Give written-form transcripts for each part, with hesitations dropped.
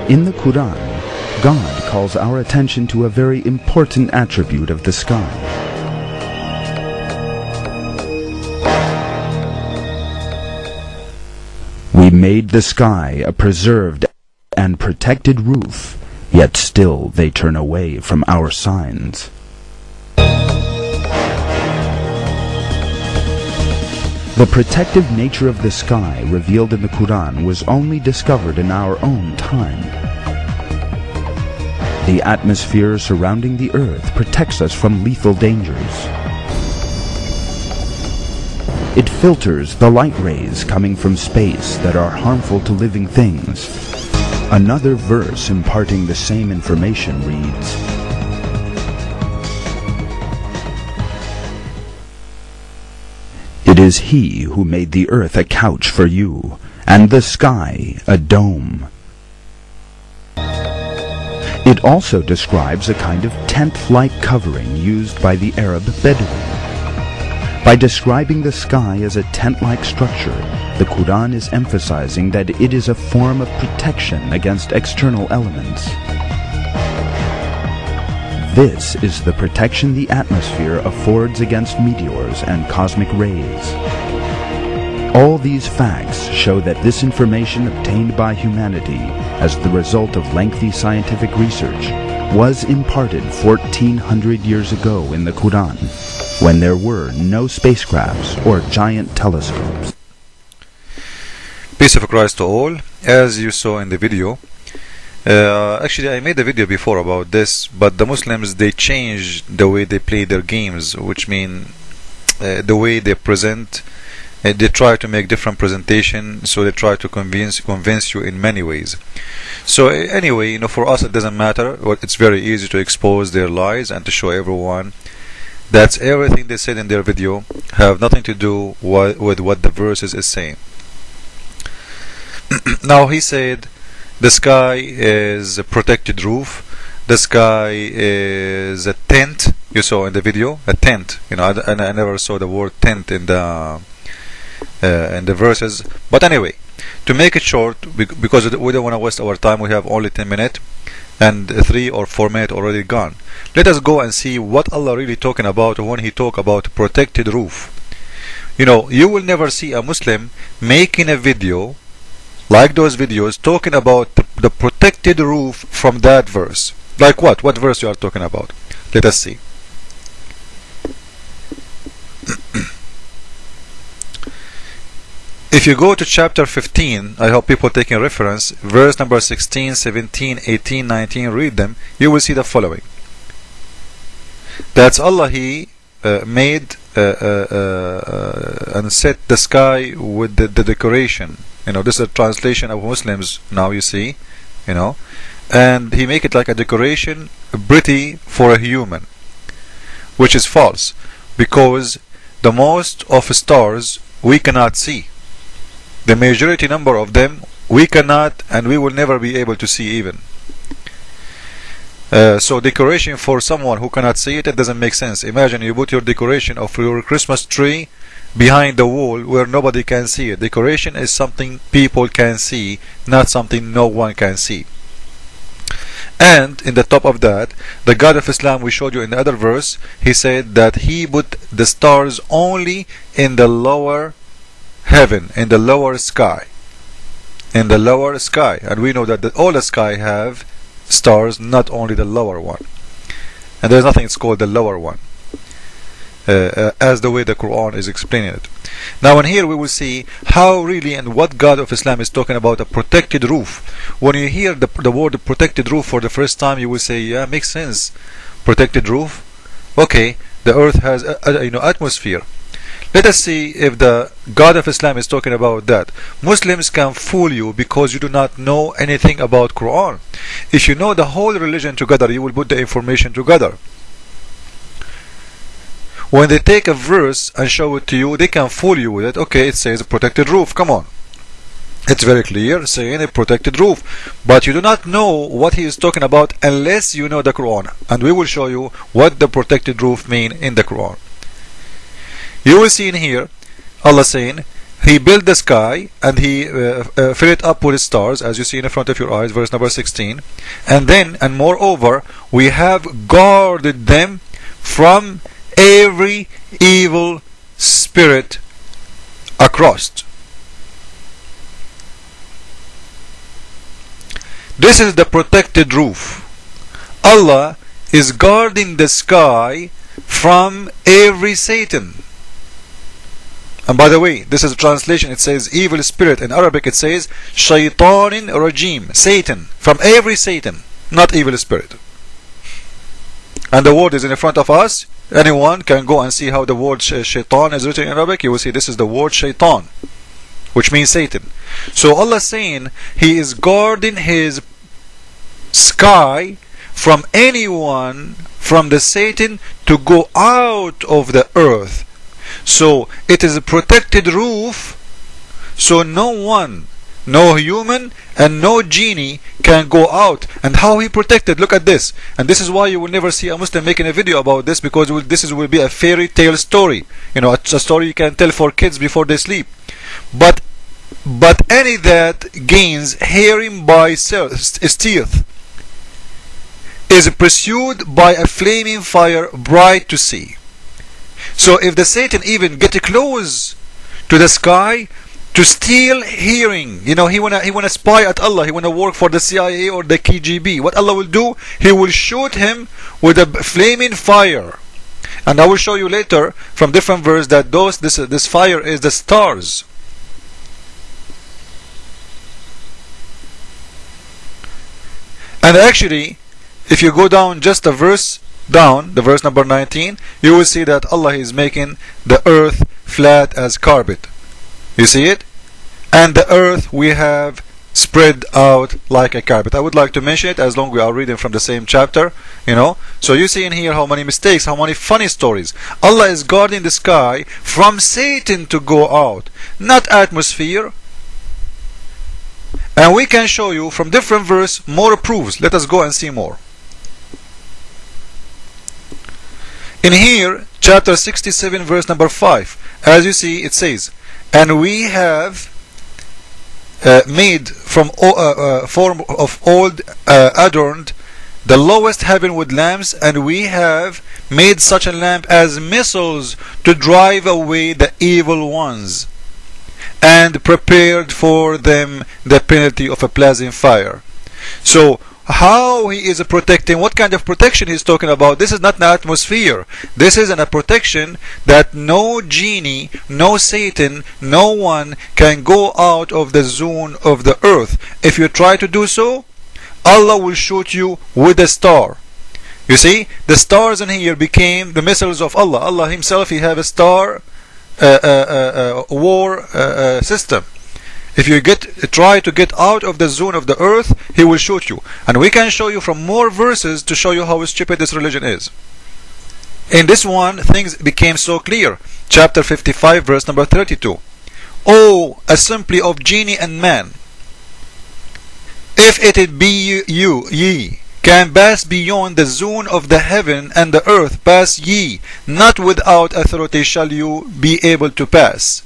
In the Quran, God calls our attention to a very important attribute of the sky. We made the sky a preserved and protected roof, yet still they turn away from our signs. The protective nature of the sky revealed in the Quran was only discovered in our own time. The atmosphere surrounding the earth protects us from lethal dangers. It filters the light rays coming from space that are harmful to living things. Another verse imparting the same information reads, "It is He who made the earth a couch for you, and the sky a dome." It also describes a kind of tent-like covering used by the Arab Bedouin. By describing the sky as a tent-like structure, the Quran is emphasizing that it is a form of protection against external elements. This is the protection the atmosphere affords against meteors and cosmic rays. All these facts show that this information obtained by humanity as the result of lengthy scientific research was imparted 1400 years ago in the Quran, when there were no spacecrafts or giant telescopes. Peace of Christ to all. As you saw in the video, actually I made a video before about this, but the Muslims, they changed the way they play their games, which mean the way they present. They try to make different presentation, so they try to convince you in many ways. So anyway, for us it doesn't matter. It's very easy to expose their lies and to show everyone that everything they said in their video have nothing to do with what the verses is saying. Now he said the sky is a protected roof. The sky is a tent. You saw in the video a tent. I never saw the word tent in the verses. But anyway, to make it short, because we don't want to waste our time, we have only 10 minutes and 3 or 4 minutes already gone. Let us go and see what Allah really talking about when He talk about protected roof. You will never see a Muslim making a video like those videos talking about the protected roof from that verse. Like what? What verse you are talking about? Let us see. If you go to chapter 15, I hope people taking reference, verse number 16, 17, 18, 19, read them, you will see the following. That's Allah, He made and set the sky with the decoration. This is a translation of Muslims now, you see, and He make it like a decoration pretty for a human, which is false, because the most of stars we cannot see. The majority number of them we cannot, and we will never be able to see even. So decoration for someone who cannot see it doesn't make sense. Imagine you put your decoration of your Christmas tree behind the wall where nobody can see it. Decoration is something people can see, not something no one can see. And in the top of that, the God of Islam, we showed you in the other verse, He said that He put the stars only in the lower heaven, in the lower sky. In the lower sky. And we know that all the sky have stars, not only the lower one. And there's nothing it's called the lower one, as the way the Quran is explaining it. Now in here we will see how really and what God of Islam is talking about a protected roof. When you hear the word protected roof for the first time, you will say, yeah, makes sense. Protected roof. Okay, the earth has atmosphere. Let us see if the God of Islam is talking about that. Muslims can fool you because you do not know anything about Quran. If you know the whole religion together, you will put the information together. When they take a verse and show it to you, they can fool you with it. Okay, it says a protected roof. Come on. It's very clear, saying a protected roof. But you do not know what he is talking about unless you know the Quran. And we will show you what the protected roof mean in the Quran. You will see in here Allah saying He built the sky and he filled it up with stars, as you see in the front of your eyes, verse number 16. And moreover, we have guarded them from every evil spirit across. This is the protected roof. Allah is guarding the sky from every Satan. And by the way, this is a translation. It says evil spirit. In Arabic it says Shaytanin Rajim, Satan, from every Satan, not evil spirit. And the word is in front of us. Anyone can go and see how the word Shaitan is written in Arabic. You will see this is the word Shaitan, which means Satan. So Allah is saying He is guarding His sky from anyone from the Satan to go out of the earth. So it is a protected roof, so no one, no human and no genie can go out. And how He protected, look at this. And this is why you will never see a Muslim making a video about this, because this will be a fairy tale story. You know, it's a story you can tell for kids before they sleep. But any that gains hearing by stealth is pursued by a flaming fire bright to see. So if the Satan even get close to the sky to steal hearing, you know, he wanna spy at Allah, he wanna work for the CIA or the KGB, what Allah will do, He will shoot him with a flaming fire. And I will show you later from different verses that this fire is the stars. And actually, if you go down just a verse down, the verse number 19, you will see that Allah is making the earth flat as carpet. You see it? And the earth we have spread out like a carpet. I would like to mention it as long as we are reading from the same chapter, you know. So you see in here how many mistakes, how many funny stories. Allah is guarding the sky from Satan to go out, not atmosphere. And we can show you from different verse more proofs. Let us go and see more. In here, chapter 67, verse number 5, as you see, it says, and we have made from form of old adorned the lowest heaven with lamps, and we have made such a lamp as missiles to drive away the evil ones, and prepared for them the penalty of a blazing fire. So how He is protecting, what kind of protection He's talking about? This is not an atmosphere. This is a protection that no genie, no Satan, no one can go out of the zone of the earth. If you try to do so, Allah will shoot you with a star. You see, the stars in here became the missiles of Allah. Allah Himself, He have a star war system. If you try to get out of the zone of the earth, He will shoot you. And we can show you from more verses to show you how stupid this religion is. In this one, things became so clear. Chapter 55, verse number 32. Oh, assembly of genie and man, if it be ye can pass beyond the zone of the heaven and the earth, pass ye, not without authority shall you be able to pass.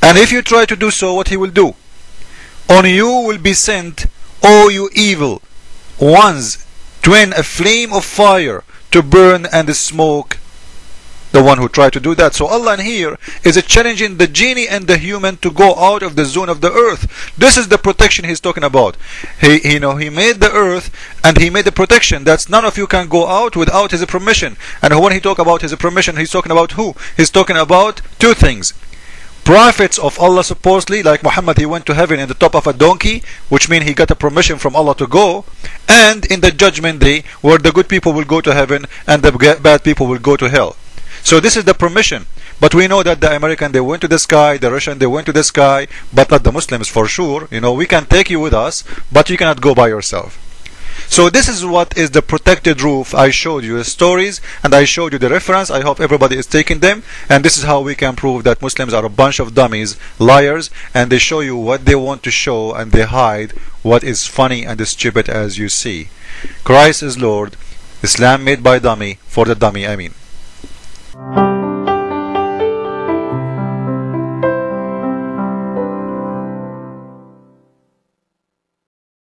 And if you try to do so, what He will do? On you will be sent, O you evil ones, twin a flame of fire to burn and smoke the one who tried to do that. So Allah in here is challenging the genie and the human to go out of the zone of the earth. This is the protection He's talking about. He made the earth and He made the protection that none of you can go out without His permission. And when He talk about His permission, He's talking about who? He's talking about two things. Prophets of Allah, supposedly, like Muhammad, he went to heaven in the top of a donkey, which means he got a permission from Allah to go. And in the judgment day, where the good people will go to heaven and the bad people will go to hell. So this is the permission. But we know that the American, they went to the sky, the Russian, they went to the sky, but not the Muslims for sure. You know, we can take you with us, but you cannot go by yourself. So this is what is the protected roof. I showed you the stories and I showed you the reference. I hope everybody is taking them, and this is how we can prove that Muslims are a bunch of dummies, liars, and they show you what they want to show and they hide what is funny and stupid, as you see. Christ is Lord. Islam made by dummy for the dummy. I mean.